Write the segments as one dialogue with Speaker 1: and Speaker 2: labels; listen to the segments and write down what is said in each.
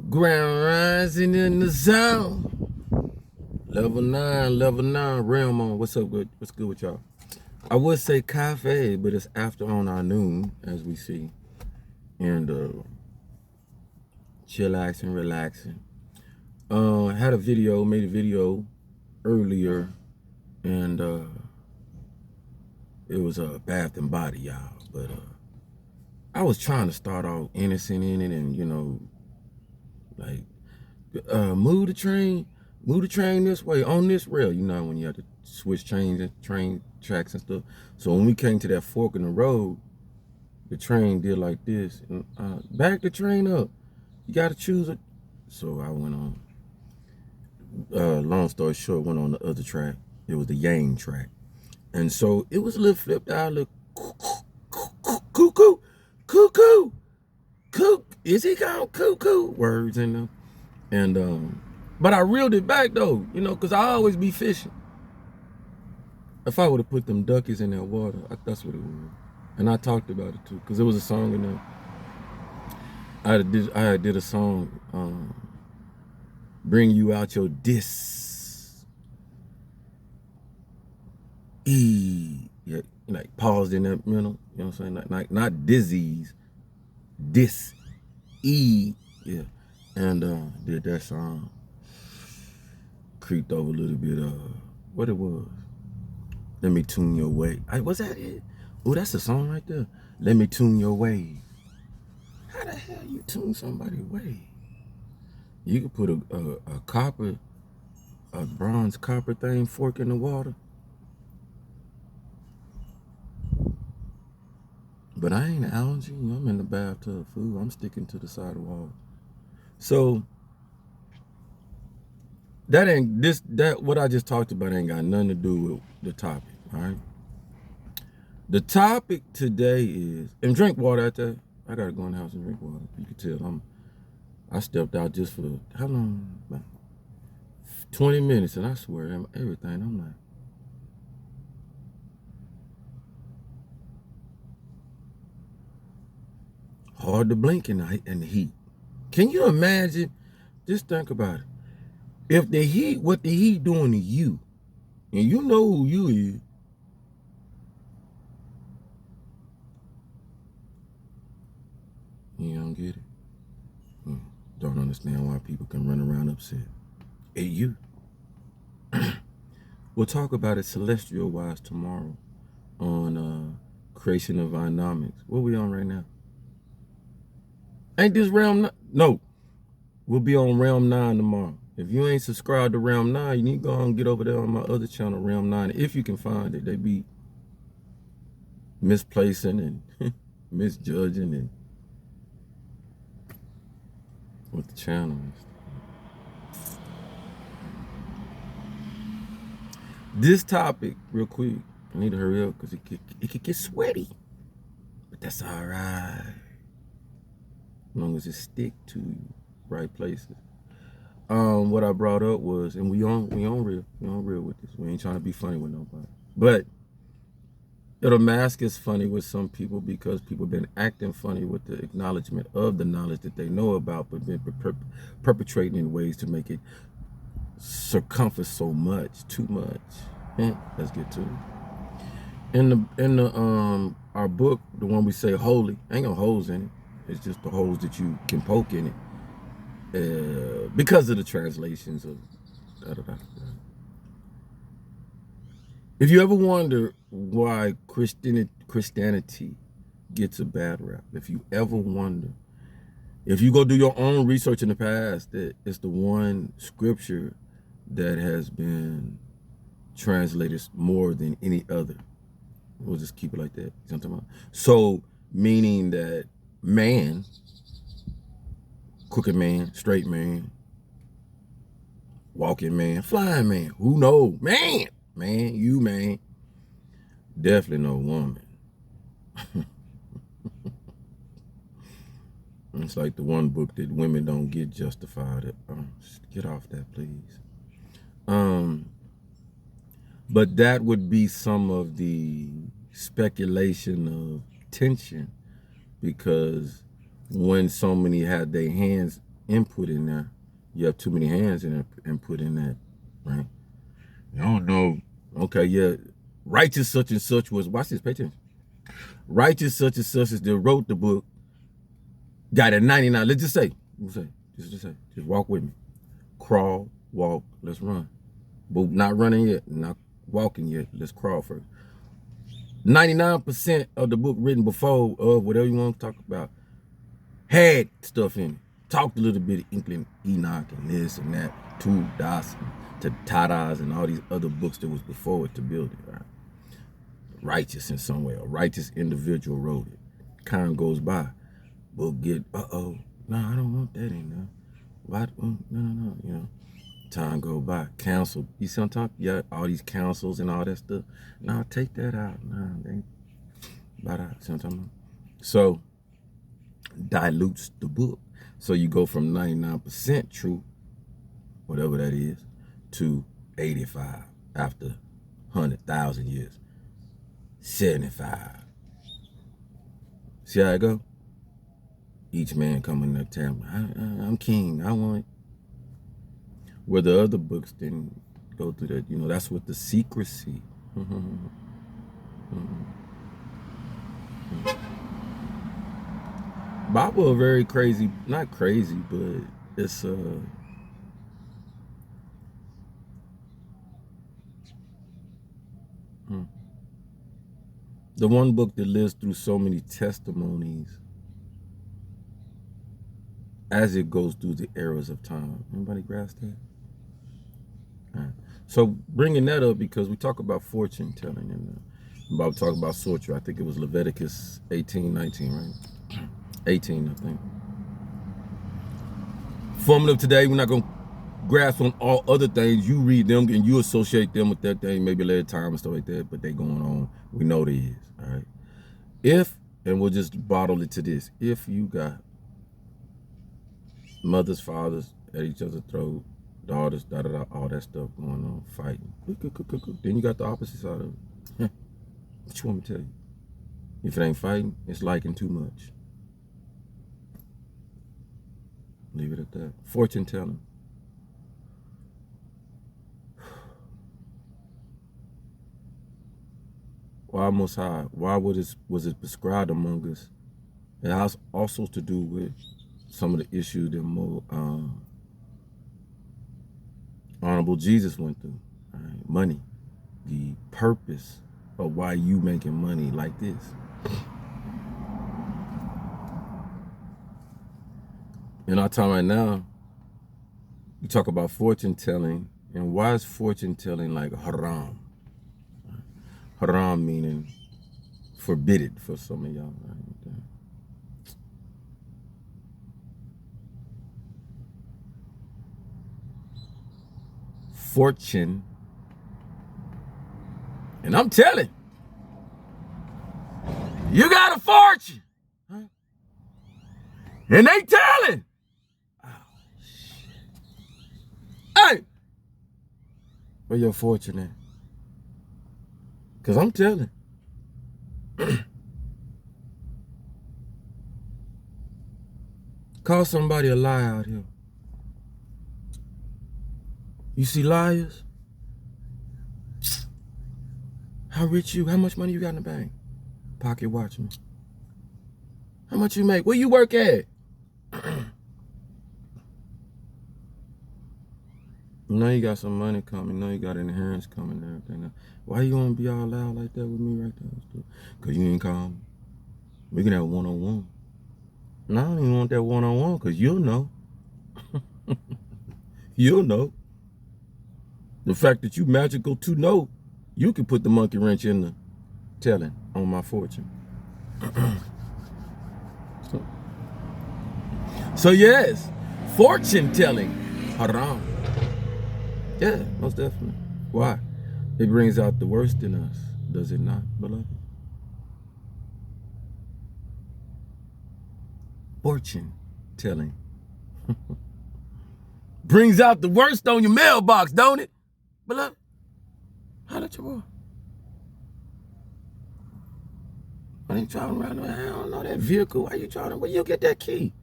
Speaker 1: Ground rising in the zone. Level 9, realm on. What's up, good? What's good with y'all? I would say cafe, but it's after on our noon, as we see. And chillaxing, relaxing. Had a video, made a video earlier, and it was Bath and Body, y'all. But I was trying to start off innocent in it, and like move the train this way on this rail. You know when you have to switch train tracks and stuff. So when we came to that fork in the road, the train did like this, and back the train up. You got to choose it. So I went on. Long story short, went on the other track. It was the Yang track, and so it was a little flipped out, a little cuckoo, cuckoo. Is he called cuckoo? Words in them, and but I reeled it back though, because I always be fishing. If I would have put them duckies in that water, that's what it was. And I talked about it too, because there was a song in there. I did a song, bring you out your yeah, like paused in that middle, you know what I'm saying? Not disease, yeah. And did that song. Creeped over a little bit what it was. Let me tune your way. Was that it? Oh, that's the song right there. Let me tune your way. How the hell you tune somebody's way? You could put a bronze copper thing, fork in the water. But I ain't allergy. I'm in the bathtub, fool. I'm sticking to the side of the wall. So that what I just talked about ain't got nothing to do with the topic, all right? The topic today is, and drink water out there. I gotta go in the house and drink water. You can tell I stepped out just for how long? About 20 minutes, and I swear everything. I'm like, hard to blink in the heat. Can you imagine? Just think about it. If what the heat doing to you, and you know who you is, you don't get it. Don't understand why people can run around upset. Hey, you. We'll talk about it celestial-wise tomorrow on Creation of Dynamics. What we on right now? Ain't this Realm 9? No. We'll be on Realm 9 tomorrow. If you ain't subscribed to Realm 9, you need to go and get over there on my other channel, Realm 9. If you can find it, they be misplacing and misjudging and what the channel is. This topic, real quick, I need to hurry up because it could get sweaty. But that's all right. As long as it stick to right places. What I brought up was, and we on real with this. We ain't trying to be funny with nobody. But it'll mask as funny with some people because people been acting funny with the acknowledgement of the knowledge that they know about, but been perpetrating in ways to make it circumference so much, too much. Let's get to it. In the our book, the one we say holy, ain't no holes in it. It's just the holes that you can poke in it. Because of the translations of If you ever wonder why Christianity gets a bad rap, if you ever wonder, if you go do your own research in the past, that it's the one scripture that has been translated more than any other. We'll just keep it like that. You know what I'm talking about? So, meaning that man, crooked man, straight man, walking man, flying man, who knows? Man, definitely no woman. It's like the one book that women don't get justified. Get off that, please. But that would be some of the speculation of tension, because when so many had their hands input in there. You have too many hands in input in that, right? You don't know. Okay, yeah. Righteous such and such was, watch this, pay attention. Righteous such and such as that wrote the book got a 99. Let's just say, just walk with me. Crawl, walk, let's run. But not running yet, not walking yet. Let's crawl first. 99% of the book written before of whatever you want to talk about had stuff in it. Talked a little bit of Inkling, Enoch, and this and that, to Das, to Tadas, and all these other books that was before it to build it. Right? Righteous in some way, a righteous individual wrote it. Time goes by, book get, no, I don't want that in there. What? No, you know. Time go by, council. You see what I'm talking? Yeah, all these councils and all that stuff. Nah, take that out. Nah, they ain't about that. See what I'm talking about? So dilutes the book. So you go from 99% true, whatever that is, to 85 after 100,000 years. 75. See how it go? Each man coming up telling me, I'm king, I want it. Where the other books didn't go through that, you know, that's what the secrecy. Bible are very crazy, not crazy, but it's the one book that lives through so many testimonies as it goes through the eras of time. Anybody grasp that? All right. So bringing that up because we talk about fortune telling and about talk about sorcery. I think it was Leviticus 18:19, right? 18, I think. Formative today, we're not going to grasp on all other things. You read them and you associate them with that thing, maybe later time and stuff like that, but they going on. We know they is, all right? If, and we'll just bottle it to this, if you got mothers, fathers at each other's throat, daughters, all that stuff going on, fighting. Then you got the opposite side of it. What you want me to tell you? If it ain't fighting, it's liking too much. Leave it at that. Fortune telling. Why Most High? Why was it prescribed among us? It has also to do with some of the issues that more Honorable Jesus went through. Right? Money, the purpose of why you making money like this. In our time right now, you talk about fortune telling, and why is fortune telling like haram? Haram meaning forbidden for some of y'all. Right? Fortune, and I'm telling, you got a fortune, huh? And they telling, oh shit, hey, where your fortune at? Cause I'm telling. Call somebody a liar out here. You see liars? How rich you? How much money you got in the bank? Pocket watch me. How much you make? Where you work at? You know you got some money coming. You know you got inheritance coming and everything. Why you want to be all loud like that with me right there? Because you ain't calm. We can have one-on-one. No, I don't even want that one-on-one because you'll know. You'll know. The fact that you magical to know, you can put the monkey wrench in the telling on my fortune. So yes, fortune telling, haram. Yeah, most definitely. Why? It brings out the worst in us, does it not, beloved? Fortune telling. Brings out the worst on your mailbox, don't it? Beloved, holla at your boy. Why you driving around? I don't know that vehicle. Why you driving? Where you get that key?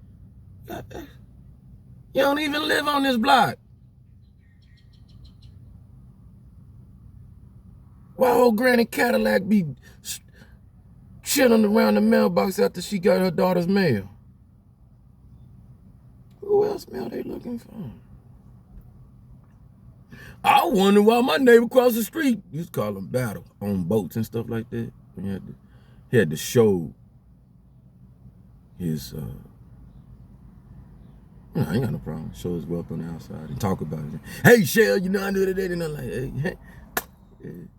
Speaker 1: You don't even live on this block. Why old Granny Cadillac be chilling around the mailbox after she got her daughter's mail? Who else mail they looking for? I wonder why my neighbor across the street used to call them battle on boats and stuff like that. He had to show his, I ain't got no problem. Show his wealth on the outside and talk about it. Hey, Shell, you know I knew today. And I'm like, hey,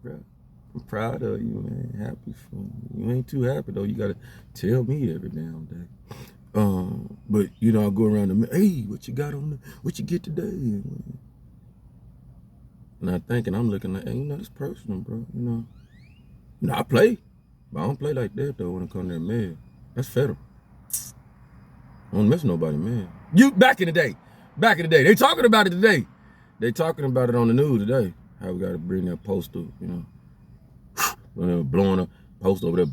Speaker 1: bro, I'm proud of you, man. Happy for you. You ain't too happy, though. You got to tell me every damn day. But, you know, I go around the, hey, what you got on what you get today? And I think, and I'm looking like, hey, you know, this personal, bro, you know. No, I play, but I don't play like that, though, when it comes to that mail. That's federal. I don't mess with nobody, man. You, back in the day. They talking about it today. They talking about it on the news today. How we got to bring that postal, you know. When they're blowing up, post over there.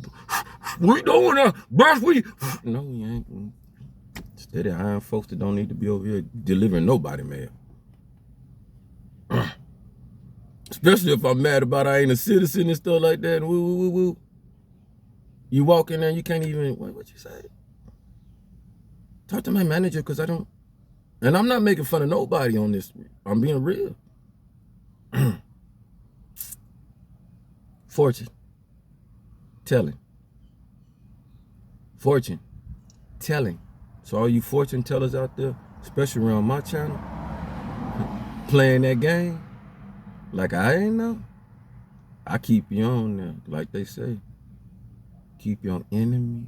Speaker 1: We doing that, bruh, we. No, we ain't. Steady hiring folks that don't need to be over here delivering nobody mail. Especially if I'm mad about I ain't a citizen and stuff like that. Woo. You walk in there, you can't even, what you say? Talk to my manager, because I don't, and I'm not making fun of nobody on this. I'm being real. Fortune telling. So all you fortune tellers out there, especially around my channel, playing that game, like I ain't know, I keep you on there, like they say. Keep your enemies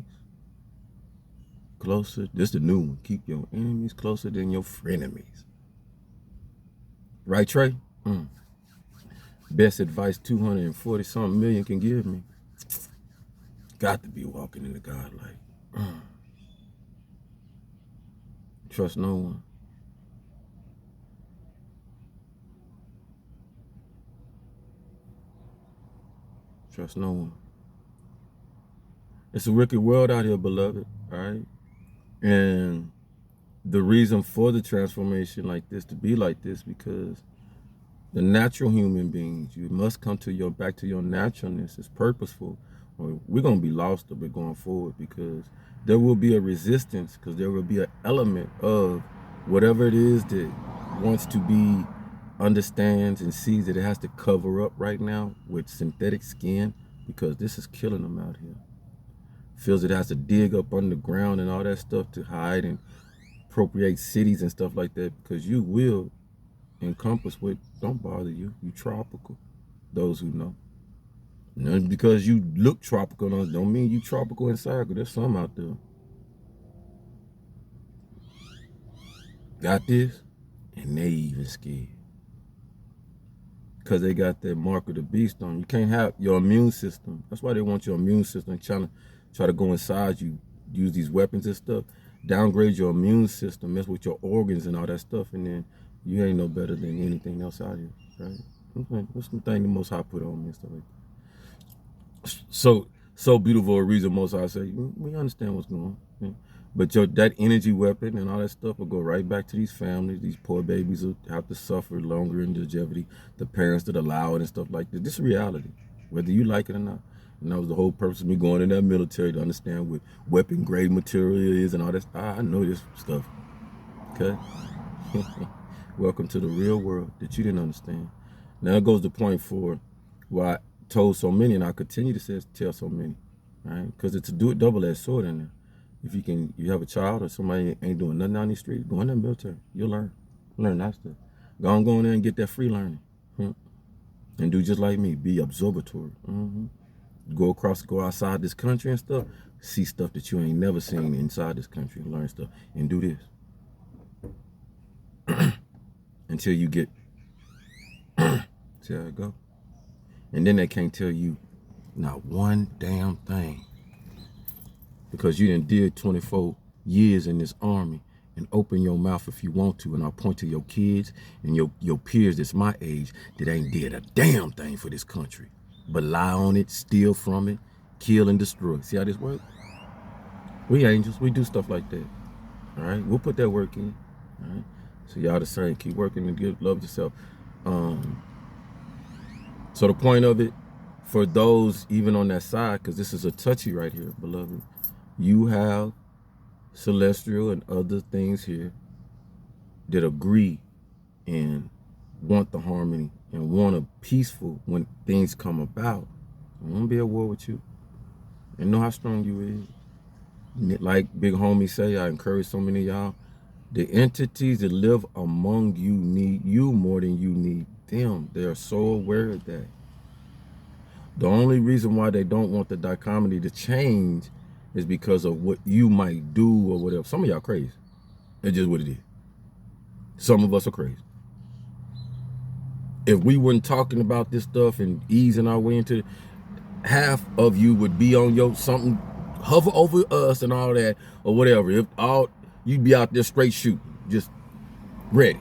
Speaker 1: closer. This is the new one. Keep your enemies closer than your frenemies. Right, Trey? Best advice 240-something million can give me. Got to be walking in the God light. Trust no one. Trust no one. It's a wicked world out here, beloved, all right? And the reason for the transformation like this, to be like this, because the natural human beings, you must come to back to your naturalness. It's purposeful. Or we're going to be lost a bit going forward, because there will be a resistance, because there will be an element of whatever it is that wants to be, understands and sees that it has to cover up right now with synthetic skin, because this is killing them out here. Feels it has to dig up underground and all that stuff to hide and appropriate cities and stuff like that, because you will encompass what don't bother you. You tropical. Those who know. And because you look tropical don't mean you tropical inside, because there's some out there. Got this, and they even scared. Because they got that mark of the beast on. You can't have your immune system. That's why they want your immune system try to go inside you, use these weapons and stuff, downgrade your immune system, mess with your organs and all that stuff, and then you ain't no better than anything else out here, right? What's the thing the Most High put on me and stuff like that? So beautiful a reason Most High say, we understand what's going on. Yeah? But that energy weapon and all that stuff will go right back to these families. These poor babies will have to suffer longer in longevity. The parents that allow it and stuff like this. This is reality, whether you like it or not. And that was the whole purpose of me going in that military, to understand what weapon grade material is and all that. I know this stuff, okay? Welcome to the real world that you didn't understand. Now it goes to point 4, why I told so many, and I continue to tell so many, right? Because it's a double-edged sword in there. If you have a child or somebody ain't doing nothing on the street, go in that military. You'll learn that stuff. Go in there and get that free learning, and do just like me. Be observatory. Go outside this country and stuff. See stuff that you ain't never seen inside this country. Learn stuff and do this until you get. See how it go. And then they can't tell you not one damn thing, because you did 24 years in this army, and open your mouth if you want to, and I'll point to your kids and your peers that's my age that ain't did a damn thing for this country, but lie on it, steal from it, kill and destroy. See how this works? We angels, we do stuff like that. All right, we'll put that work in. All right, So y'all the same. Keep working to get love yourself. So the point of it, for those even on that side, because this is a touchy right here, beloved, you have celestial and other things here that agree and want the harmony and want a peaceful when things come about. I won't be at war with you. And know how strong you is. Like big homie say, I encourage so many of y'all. The entities that live among you need you more than you need them. They are so aware of that. The only reason why they don't want the dichotomy to change is because of what you might do or whatever. Some of y'all crazy. It's just what it is. Some of us are crazy. If we weren't talking about this stuff and easing our way into it, half of you would be on your something, hover over us and all that or whatever. If all you'd be out there straight shooting, just ready.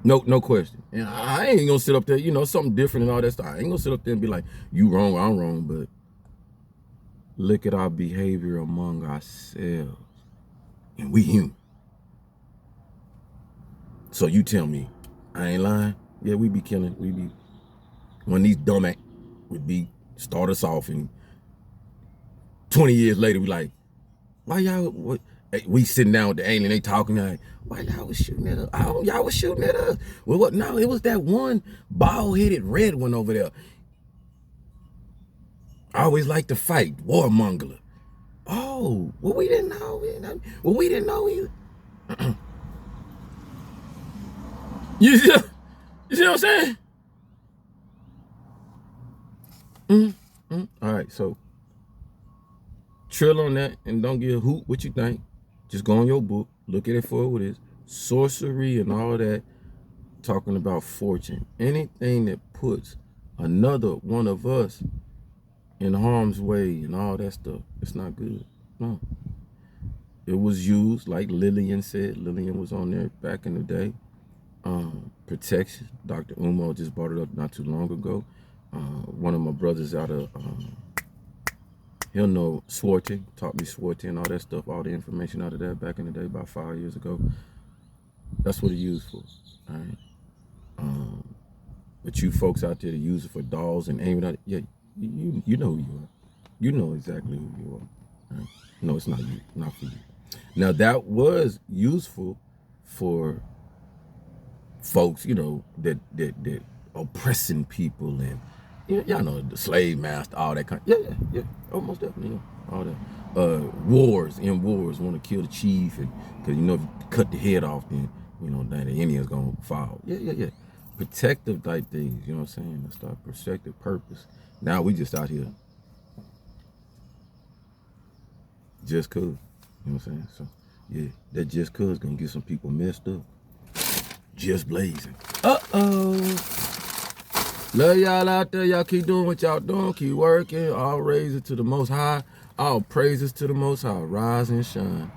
Speaker 1: No question. And I ain't gonna sit up there, something different and all that stuff. I ain't gonna sit up there and be like, you wrong, I'm wrong, but look at our behavior among ourselves. And we human. So you tell me, I ain't lying. Yeah, we be killing. We be, when these dumbass would be, start us off and 20 years later, we like, why y'all, what? We sitting down with the alien, they talking like, why y'all was shooting at us? Y'all was shooting at us. Well, what? No, it was that one bald-headed red one over there. I always like to fight, warmonger. Oh, well, we didn't know. Well, we didn't know either. You see what I'm saying? All right, so trill on that and don't give a hoot what you think. Just go on your book, look at it for what it is. Sorcery and all that, talking about fortune. Anything that puts another one of us in harm's way and all that stuff, it's not good. No. It was used, like Lillian said. Lillian was on there back in the day. Protection. Dr. Umo just brought it up not too long ago. One of my brothers out of, he'll know Swarte, taught me Swarte and all that stuff, all the information out of that back in the day, about 5 years ago. That's what it used for, all right? But you folks out there that use it for dolls and aiming at it, yeah, you know who you are. You know exactly who you are. Right? No, it's not you, not for you. Now that was useful for folks, that oppressing people and y'all know the slave master, all that kind. Yeah. Almost definitely, all that. Wars want to kill the chief, and because if you cut the head off, then then the Indians gonna fall. Yeah. Protective type things, you know what I'm saying? That's our protective purpose. Now we just out here just cause, you know what I'm saying? So yeah, that just cause gonna get some people messed up. Just blazing. Love y'all out there. Y'all keep doing what y'all doing. Keep working. All raises to the Most High. All praises to the Most High. Rise and shine.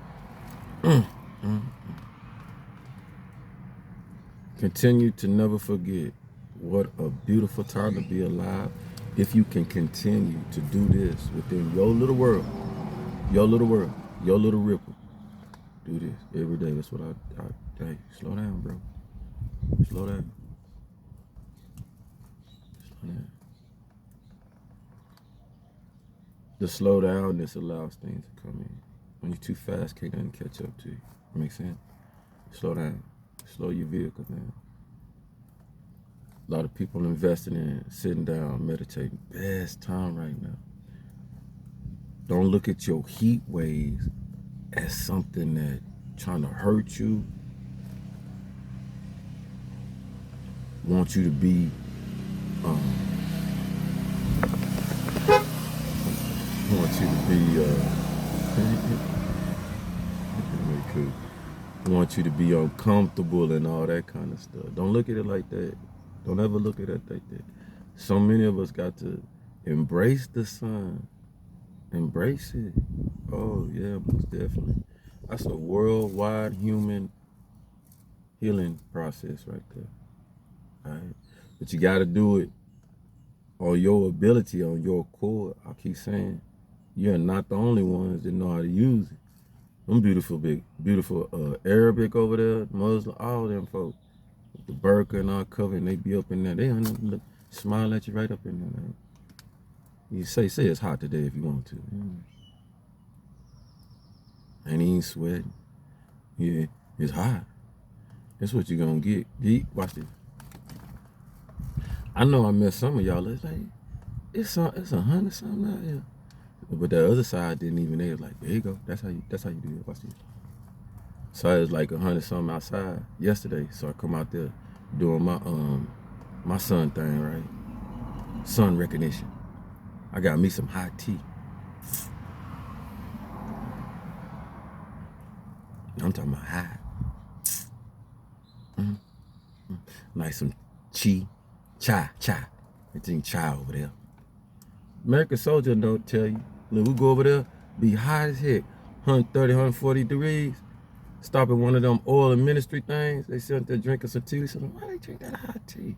Speaker 1: Continue to never forget what a beautiful time to be alive if you can continue to do this within your little world, your little ripple. Do this every day. That's what hey, slow down, bro. Slow down. The slow down, this allows things to come in. When you're too fast, can't nothing catch up to you. Make sense? Slow down. Slow your vehicle down. A lot of people investing in sitting down, meditating. Best time right now. Don't look at your heat waves as something that trying to hurt you. Want you to be want you to be uncomfortable and all that kind of stuff. Don't look at it like that. Don't ever look at it like that. So many of us got to embrace the sun. Embrace it. Oh yeah, most definitely. That's a worldwide human healing process right there. All right. But you got to do it on your ability, on your core. I keep saying, you're not the only ones that know how to use it. Them beautiful Arabic over there, Muslim, all them folks. The burqa and all covered, and they be up in there. They look, smile at you right up in there. Man. You say it's hot today if you want to. Ain't even sweating. Yeah, it's hot. That's what you're gonna get. Watch this. I know I met some of y'all. It's like it's 100 something out here. But the other side didn't even. They was like, there you go. That's how you do it. Watch this. So it was like 100 something outside yesterday. So I come out there doing my sun thing, right? Sun recognition. I got me some hot tea. I'm talking about hot. Like some chai. They drink chai over there. American soldier don't tell you. Look, we go over there, be hot as heck, 130, 140 degrees. Stop at one of them oil and ministry things. They sit there drinking some tea. So why they drink that hot tea?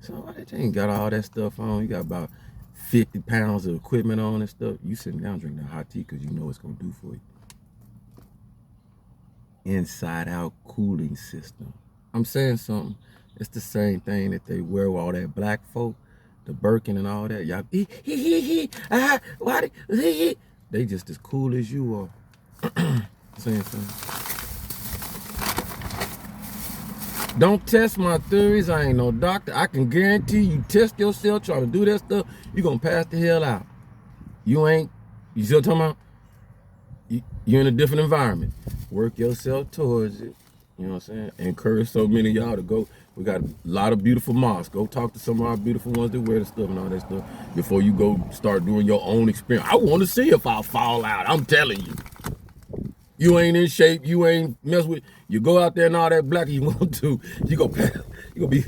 Speaker 1: So why they drink? Got all that stuff on. You got about 50 pounds of equipment on and stuff. You sitting down drinking that hot tea because you know what it's gonna do for you. Inside out cooling system. I'm saying something. It's the same thing that they wear with all that black folk, the Birkin and all that. Y'all, they just as cool as you are. Saying something. Don't test my theories. I ain't no doctor. I can guarantee you test yourself trying to do that stuff, you're going to pass the hell out. You ain't, you see what I'm talking about? You're in a different environment. Work yourself towards it. You know what I'm saying? Encourage so many of y'all to go. We got a lot of beautiful mosques. Go talk to some of our beautiful ones that wear the stuff and all that stuff before you go start doing your own experience. I want to see if I'll fall out. I'm telling you. You ain't in shape. You ain't mess with. You go out there and all that black you want to. You go pass. You gonna be.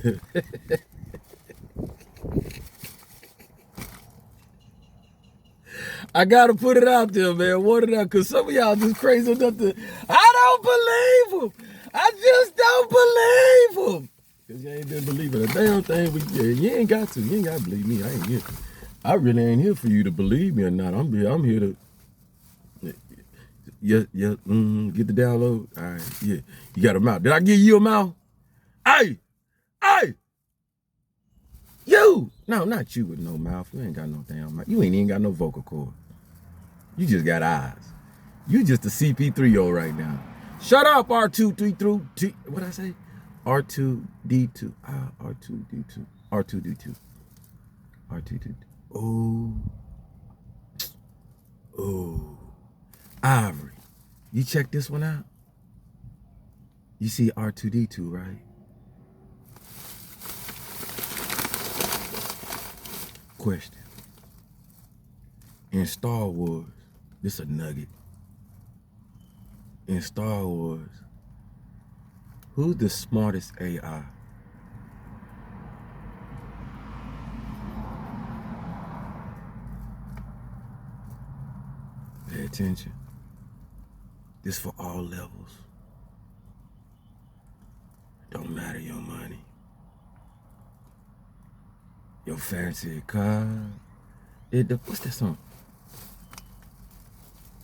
Speaker 1: I gotta put it out there, man. What it out? Cause some of y'all just crazy enough to. I don't believe him. I just don't believe him. Cause you ain't been believing a damn thing. But yeah, you ain't got to. You ain't gotta believe me. I ain't here. I really ain't here for you to believe me or not. I'm here to. Get the download. All right, yeah. You got a mouth. Did I give you a mouth? Hey, you. No, not you with no mouth. You ain't got no damn mouth. You ain't even got no vocal cord. You just got eyes. You just a CP3O right now. Shut up, R2D2. What I say? R2D2. R2D2. R2D2. R2D2. Oh. Ivory. You check this one out. You see R2D2, right? Question. In Star Wars, this a nugget. In Star Wars, who's the smartest AI? Pay attention. This for all levels. Don't matter your money. Your fancy car. What's that song?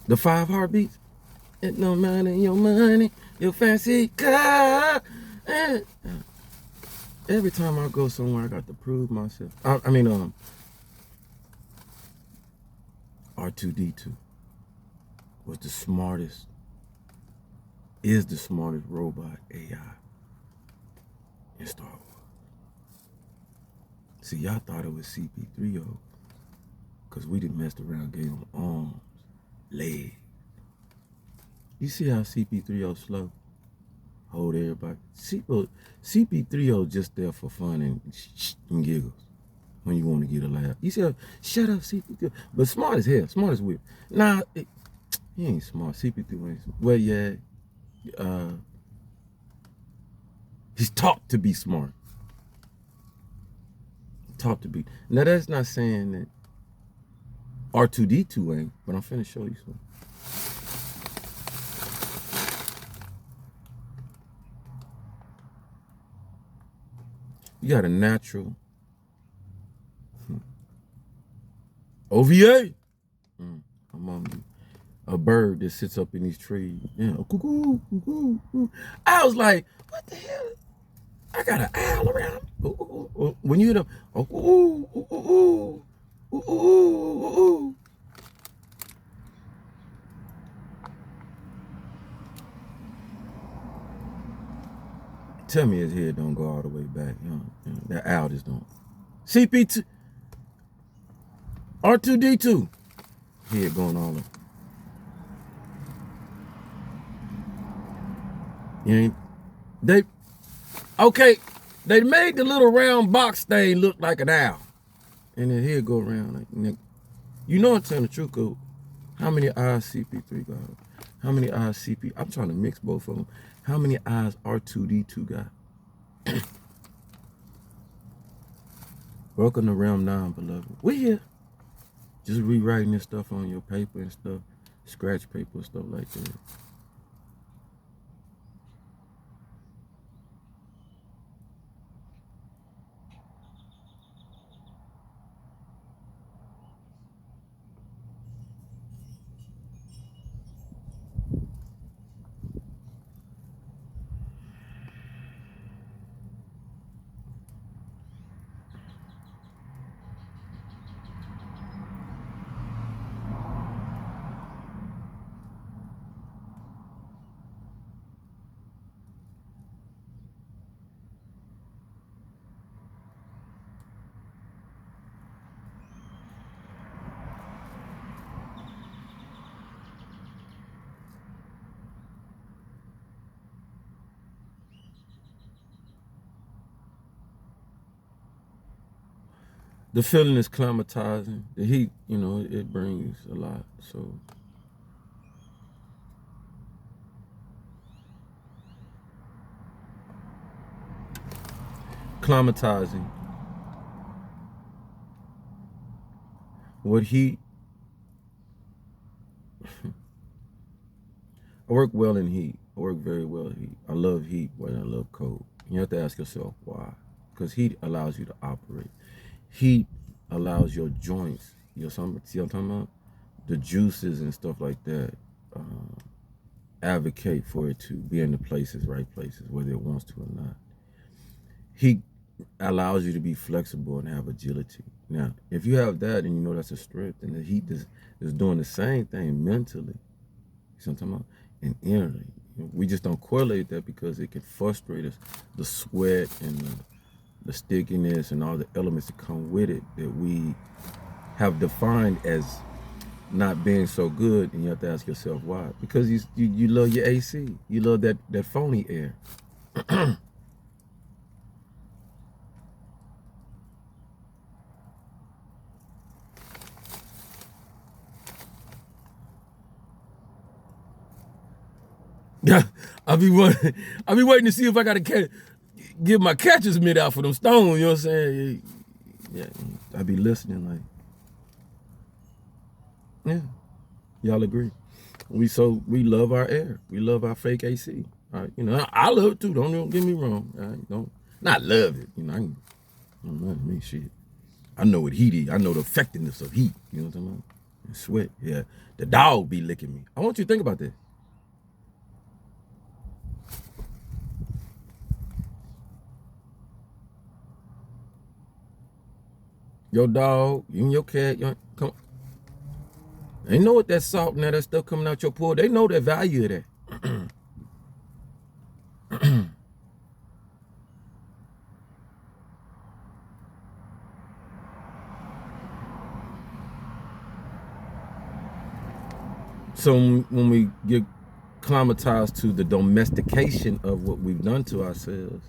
Speaker 1: The 5 Heartbeats? It don't matter your money, your fancy car. Every time I go somewhere, I got to prove myself. R2D2 was the smartest, is the smartest robot AI in Star Wars. See, y'all thought it was CP3O because we done messed around, gave him arms, legs. You see how CP3O slow? Hold everybody. CP3O just there for fun and giggles when you want to get a laugh. You say, shut up, CP3O. But smart as hell, smart as whip. Nah, he ain't smart. CP3O ain't smart. Well, yeah. He's taught to be smart. Taught to be. Now, that's not saying that R2D2 ain't, but I'm finna show you something. You got a natural OVA. I'm on you. a bird that sits up in these trees. You know, cuckoo, cuckoo, cuckoo. I was like, what the hell? I got an owl around. Ooh, ooh, ooh. When you hear them, oh, ooh, ooh, ooh, ooh, ooh, ooh, ooh. Tell me his head don't go all the way back. That owl just don't. CP2, R2D2, head going all up. You ain't, they, okay, they made the little round box thing look like an owl. And then he'd go around like, nigga. You know I'm telling the truth, cause how many eyes CP3 got? How many eyes CP? I'm trying to mix both of them. How many eyes R2D2 got? Welcome to Realm 9, beloved. We here. Just rewriting this stuff on your paper and stuff. Scratch paper, stuff like that. The feeling is climatizing. The heat, it brings a lot. So climatizing. What heat? I work well in heat. I work very well in heat. I love heat more than I love cold. You have to ask yourself why. Because heat allows you to operate. Heat allows your joints, see what I'm talking about? The juices and stuff like that advocate for it to be in the right places, whether it wants to or not. Heat allows you to be flexible and have agility. Now, if you have that and you know that's a strength, and the heat is doing the same thing mentally, you know what I'm talking about? And innerly. We just don't correlate that because it can frustrate us. The sweat and the stickiness and all the elements that come with it that we have defined as not being so good, and you have to ask yourself why. Because you love your AC. You love that phony air. Yeah, I be waiting to see if I gotta give my catcher's mitt out for them stones. You know what I'm saying? Yeah, I be listening like, yeah, y'all agree. We love our air. We love our fake AC. I love it too. Don't get me wrong. I don't not love it. I don't know me shit. I know what heat is. I know the effectiveness of heat. You know what I'm talking about? And sweat. Yeah, the dog be licking me. I want you to think about this. Your dog, even your cat, come. They know what that salt and that stuff coming out your pool. They know the value of that. So when we get climatized to the domestication of what we've done to ourselves,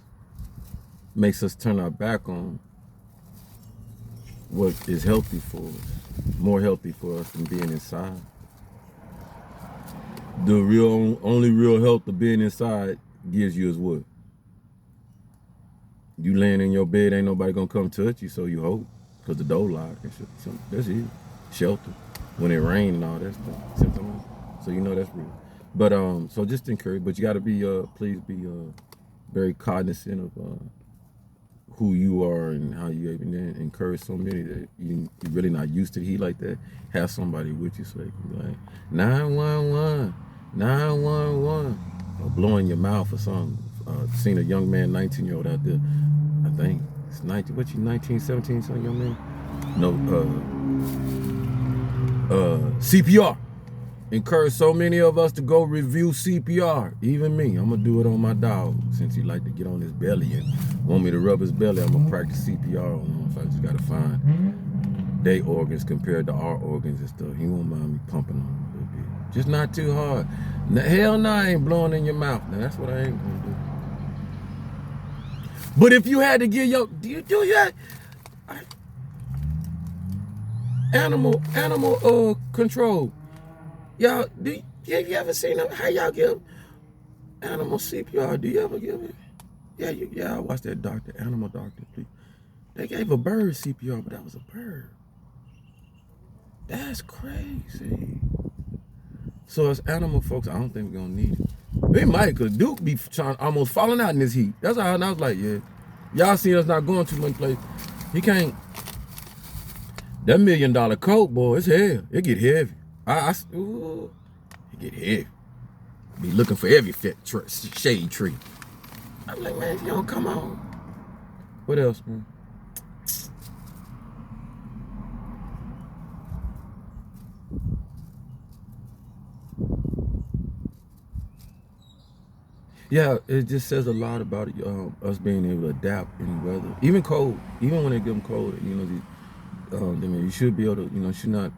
Speaker 1: makes us turn our back on what is healthy for us, more healthy for us than being inside. The only real health of being inside gives you is what? You laying in your bed, ain't nobody gonna come touch you, so you hope, cause the door locked and shit. So that's it. Shelter. When it rain and all that stuff. So you know that's real. But so just encourage, but you gotta be please be very cognizant of who you are and how you even then encourage so many that you're really not used to the heat like that. Have somebody with you so they can be like 911, 911, or blowing your mouth or something. Seen a young man, 19-year-old out there. I think it's 19. What you 19, 17, something, young man? No, CPR. Encourage so many of us to go review CPR. Even me. I'm gonna do it on my dog since he like to get on his belly and want me to rub his belly. I'm gonna practice CPR on him. So I just gotta find their organs compared to our organs and stuff. He won't mind me pumping on him a little bit. Just not too hard. Now, hell no, I ain't blowing in your mouth. Now that's what I ain't gonna do. But if you had to give your, do you that? Animal control. Y'all, have you ever seen them? How y'all give animal CPR? Do you ever give it? Yeah, I watched that doctor, animal doctor, please. They gave a bird CPR, but that was a bird. That's crazy. So as animal folks, I don't think we're gonna need it. We might, cause Duke be trying, almost falling out in this heat. That's how I was like, yeah. Y'all see us not going too much place. He can't. That $1 million coat, boy, it's heavy. It get heavy. It get heavy. Be looking for every shade tree. I'm like, man, if you don't come on. What else, man? Yeah, it just says a lot about us being able to adapt any weather, even cold, even when they get them cold. You know, you should be able to, should not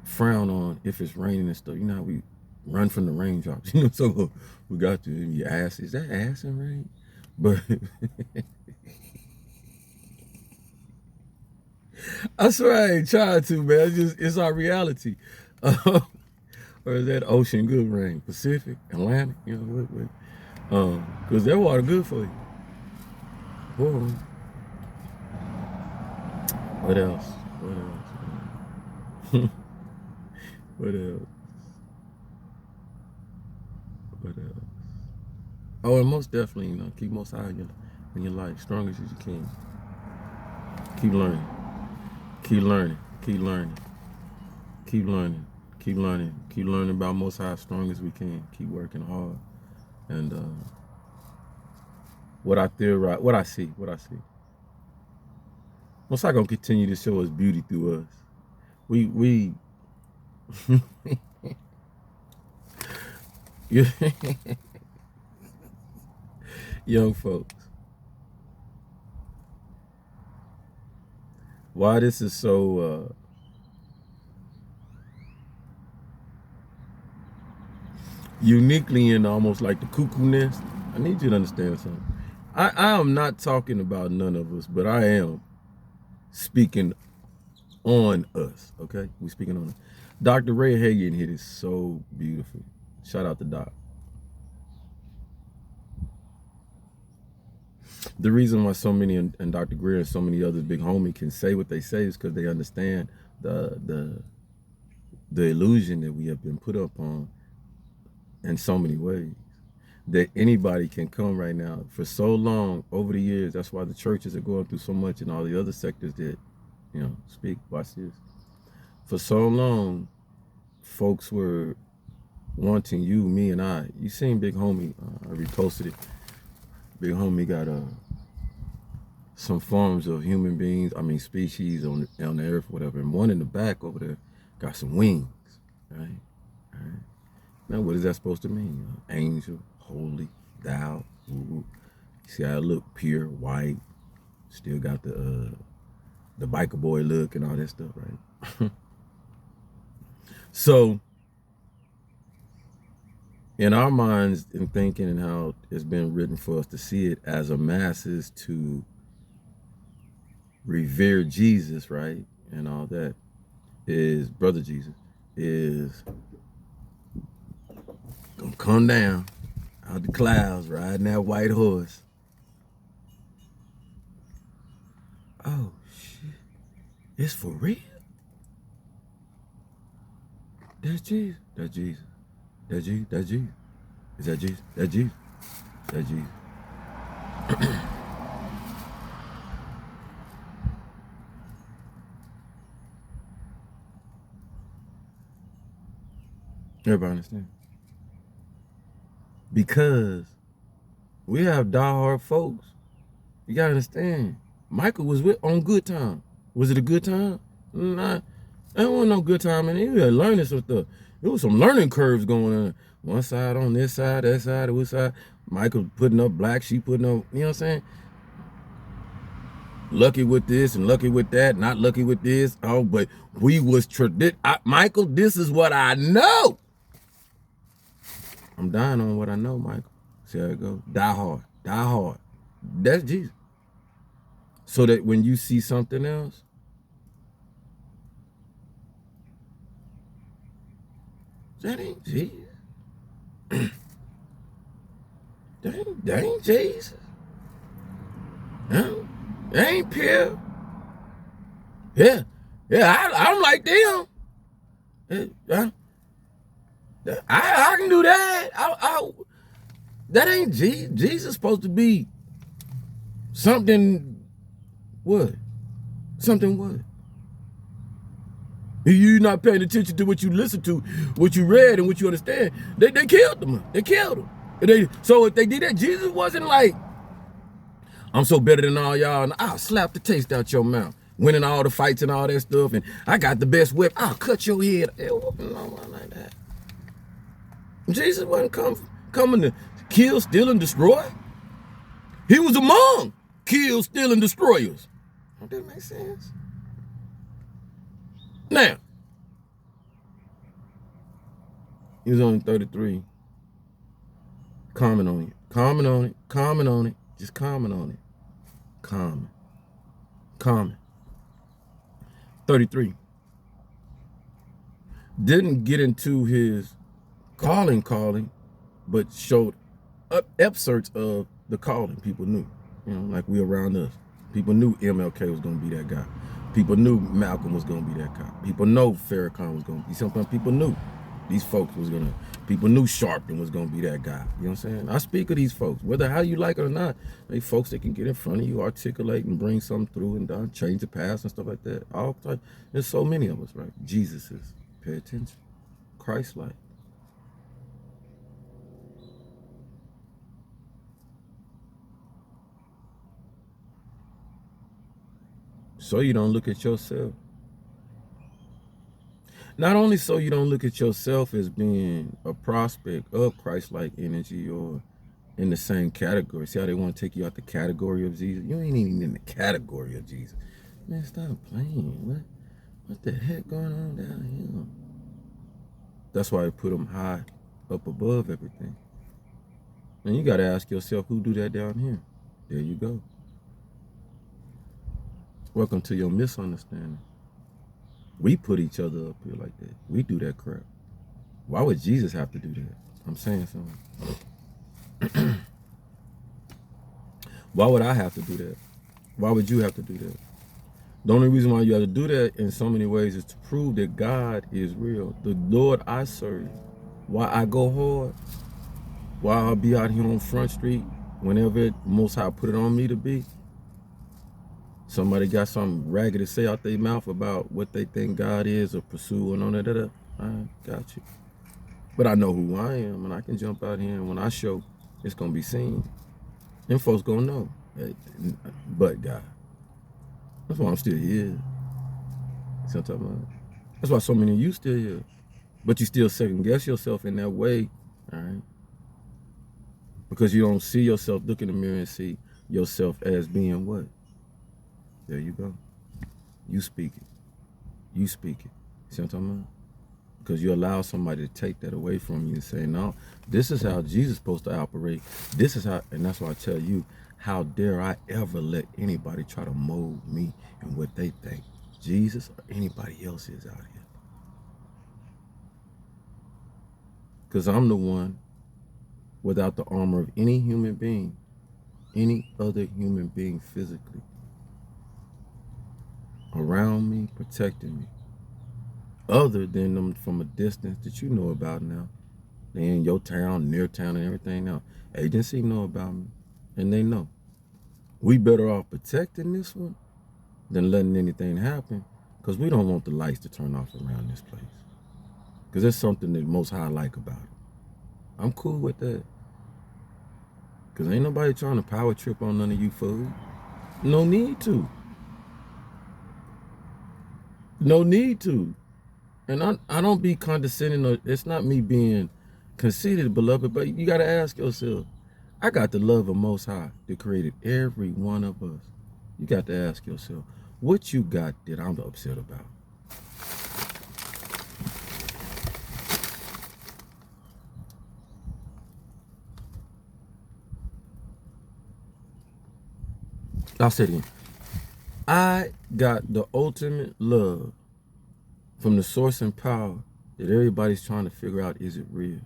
Speaker 1: frown on if it's raining and stuff. You know how we run from the raindrops. So we got to. Your ass, is that ass in rain? But I swear I ain't trying to, man. It's our reality. Or is that ocean good rain? Pacific, Atlantic, because that water good for you. Boy. What else? What else? Oh, and most definitely, keep most high in your life, strong as you can. Keep learning. Keep learning. Keep learning. Keep learning. Keep learning. Keep learning about most high as strong as we can. Keep working hard. And what I see. Most high gonna continue to show us beauty through us. We young folks. Why this is so uniquely in almost like the cuckoo nest. I need you to understand something. I am not talking about none of us, but I am speaking on us, okay? We're speaking on it. Dr. Ray Hagen hit it so beautiful. Shout out to Doc. The reason why so many, and Dr. Greer and so many others, big homie, can say what they say is because they understand the illusion that we have been put up on in so many ways. That anybody can come right now. For so long, over the years, that's why the churches are going through so much and all the other sectors that, speak. Watch this. For so long, folks were wanting you, me, and I. You seen Big Homie, I reposted it. Big Homie got some forms of human beings, species on the earth, whatever. And one in the back over there got some wings, right? All right. Now, what is that supposed to mean? Angel, holy, thou. Ooh. See how it look, pure, white. Still got the biker boy look and all that stuff, right? So, in our minds and thinking and how it's been written for us to see it as a masses to revere Jesus, right? And all that is brother Jesus is gonna come down out the clouds riding that white horse. Oh shit. It's for real? That's Jesus. That's Jesus. That's Jesus. That's Jesus. Is that Jesus? That's Jesus. That's Jesus. Everybody understand? Because we have diehard folks. You gotta understand. Michael was with on Good Time. Was it a good time? Nah, it wasn't no good time, and he was learning some stuff. There was some learning curves going on. One side on this side, that side, this side. Michael putting up black, she putting up, you know what I'm saying? Lucky with this and lucky with that, not lucky with this. Oh, but we was Michael, this is what I know. I'm dying on what I know, Michael. See how it goes? Die hard. Die hard. That's Jesus. So that when you see something else, that ain't Jesus. that ain't Jesus. Huh? That ain't pure. Yeah. Yeah, I'm like them. I can do that. That ain't Jesus. Jesus supposed to be something. What? Something what? You not paying attention to what you listen to, what you read, and what you understand. They killed them. They killed him. So if they did that, Jesus wasn't like, I'm so better than all y'all, and I'll slap the taste out your mouth. Winning all the fights and all that stuff, and I got the best whip. I'll cut your head. It wasn't like that. Jesus wasn't coming to kill, steal, and destroy. He was among kill, steal, and destroyers. Don't that make sense? Now, he was only 33. Comment on it. Comment on it. Comment on it. Just comment on it. Comment. 33. Didn't get into his calling, but showed excerpts of the calling. People knew, like we around us. People knew MLK was gonna be that guy. People knew Malcolm was gonna be that guy. People know Farrakhan was gonna be. Sometimes people knew these folks was gonna. People knew Sharpton was gonna be that guy. You know what I'm saying? I speak of these folks, whether how you like it or not. They folks that can get in front of you, articulate and bring something through and change the past and stuff like that. All type. There's so many of us, right? Jesus is. Pay attention. Christ-like. So you don't look at yourself. Not only so you don't look at yourself as being a prospect of Christ-like energy or in the same category. See how they want to take you out the category of Jesus? You ain't even in the category of Jesus. Man, stop playing. What the heck going on down here? That's why I put them high up above everything. And you got to ask yourself, who do that down here? There you go. Welcome to your misunderstanding. We put each other up here like that. We do that crap. Why would Jesus have to do that? I'm saying something. Why would I have to do that? Why would you have to do that? The only reason why you have to do that in so many ways is to prove that God is real. The Lord I serve. Why I go hard. Why I'll be out here on Front Street whenever Most High put it on me to be. Somebody got something ragged to say out their mouth about what they think God is or pursue and all that. I got you. But I know who I am, and I can jump out here, and when I show, it's going to be seen. And folks going to know. But God. That's why I'm still here. You see what I'm talking about? That's why so many of you still here. But you still second guess yourself in that way, all right? Because you don't see yourself, look in the mirror and see yourself as being what? There you go. You speak it. You speak it. See what I'm talking about? Because you allow somebody to take that away from you and say, no, this is how Jesus is supposed to operate. This is how, and that's why I tell you, how dare I ever let anybody try to mold me and what they think Jesus or anybody else is out here. Because I'm the one without the armor of any human being, any other human being physically around me, protecting me, other than them from a distance that you know about now. They in your town, near town, and everything else. Agency know about me, and they know. We better off protecting this one than letting anything happen, because we don't want the lights to turn off around this place. Because that's something that Most High like about it. I'm cool with that. Because ain't nobody trying to power trip on none of you fools. No need to. No need to. And I don't be condescending. Or, it's not me being conceited, beloved, but you got to ask yourself, I got the love of Most High that created every one of us. You got to ask yourself, what you got that I'm upset about? I'll say it again. I got the ultimate love from the source and power that everybody's trying to figure out, is it real?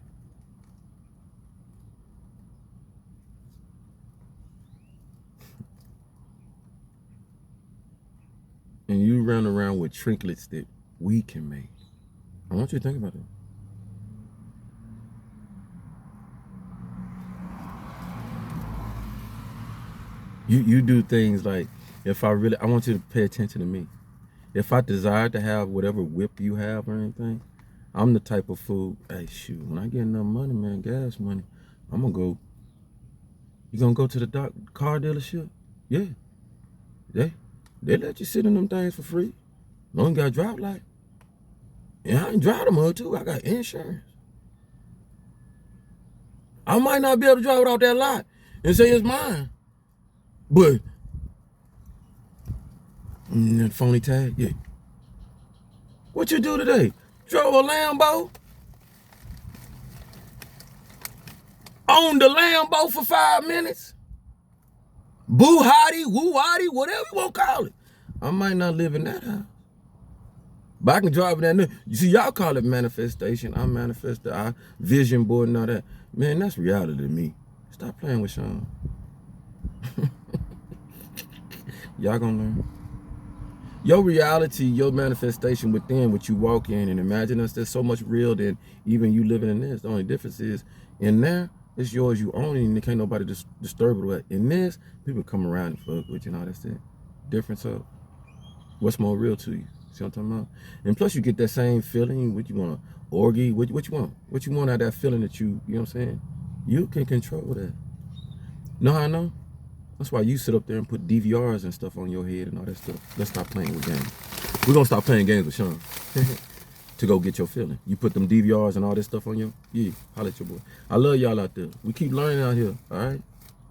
Speaker 1: And you run around with trinkets that we can make. I want you to think about it. You do things like, I want you to pay attention to me. If I desire to have whatever whip you have or anything, I'm the type of fool, hey, shoot, when I get enough money, man, gas money, I'm going to go. You going to go to the car dealership? Yeah. They let you sit in them things for free. You only got to drive like. And I can drive them up too. I got insurance. I might not be able to drive it off that lot and say it's mine. But that phony tag, yeah. What you do today? Drove a Lambo? Owned the Lambo for 5 minutes? Boo-hotty, woo-hotty, whatever you want to call it. I might not live in that house. But I can drive in that. You see, y'all call it manifestation. I manifest the vision board and all that. Man, that's reality to me. Stop playing with Sean. Y'all gonna learn. Your reality, your manifestation within what you walk in and imagine us, there's so much real than even you living in this. The only difference is in there, it's yours, you own it, and can't nobody disturb it with. In this, people come around and fuck with you and all that's it. Difference of what's more real to you. See what I'm talking about? And plus you get that same feeling, what you want to orgy, what you want? What you want out of that feeling that you know what I'm saying? You can control that. Know how I know? That's why you sit up there and put DVRs and stuff on your head and all that stuff. Let's stop playing with games. We're going to stop playing games with Sean to go get your feeling. You put them DVRs and all this stuff on you? Yeah, holla at your boy. I love y'all out there. We keep learning out here, all right?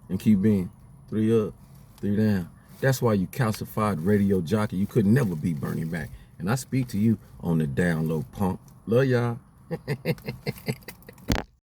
Speaker 1: And keep being 3 up, 3 down. That's why you calcified radio jockey. You could never be Bernie Mac. And I speak to you on the down low, punk. Love y'all.